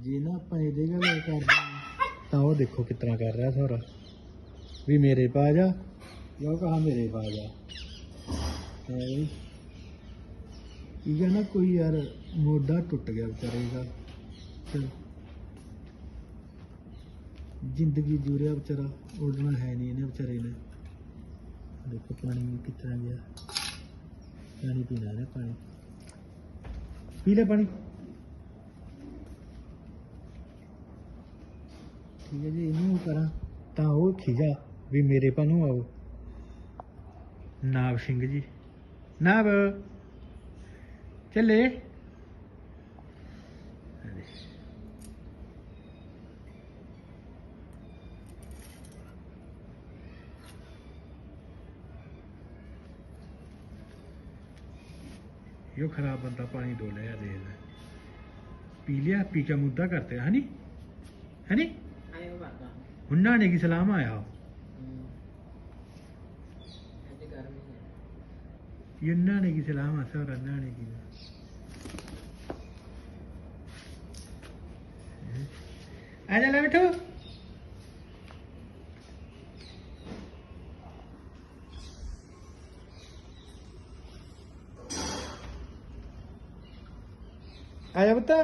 ਜੇ ਨਾ ਆਪਾਂ ਇਹਦੇ ਗੱਲ ਕਰਦੇ ਤਾਂ ਉਹ ਦੇਖੋ ਕਿਸ ਤਰ੍ਹਾਂ ਕਰ ਰਿਹਾ ਸੋਰਾ ਵੀ ਮੇਰੇ ਪਾ ਜਾ ਜਾਂ ਕਹਾ ਮੇਰੇ ਪਾ ਜਾ ਠੀਕ ਹੈ ਨਾ। ਕੋਈ ਯਾਰ ਮੋਢਾ ਟੁੱਟ ਗਿਆ ਵਿਚਾਰੇ ਦਾ, ਚਲ ਜ਼ਿੰਦਗੀ ਜੂ ਰਿਹਾ ਵਿਚਾਰਾ, ਉੱਡਣਾ ਹੈ ਨਹੀਂ ਇਹਨੇ ਵਿਚਾਰੇ ਨੇ। ਦੇਖੋ ਪਾਣੀ ਕਿਸ ਤਰ੍ਹਾਂ ਗਿਆ, ਪਾਣੀ ਪੀਣਾ ਹੈ, ਪਾਣੀ ਪੀ ਲੈ ਪਾਣੀ। ਠੀਕ ਹੈ ਜੀ, ਇਹਨੂੰ ਕਰਾਂ ਤਾਂ ਉਹ ਖਿਜਾ ਵੀ ਮੇਰੇ ਪਾ ਨੂੰ ਆਓ। ਨਾਬ ਸਿੰਘ ਜੀ, ਨਾਬ ਚੱਲੇ। यो खराब बंदा पानी डो लिया दे पी लिया, पी के मुद्दा करते है नी, है नी। हुन नहाने की सलाम आया हो, ये नहाने की सलाम आ सर, नहाने की आ जा बेटू। आया बता।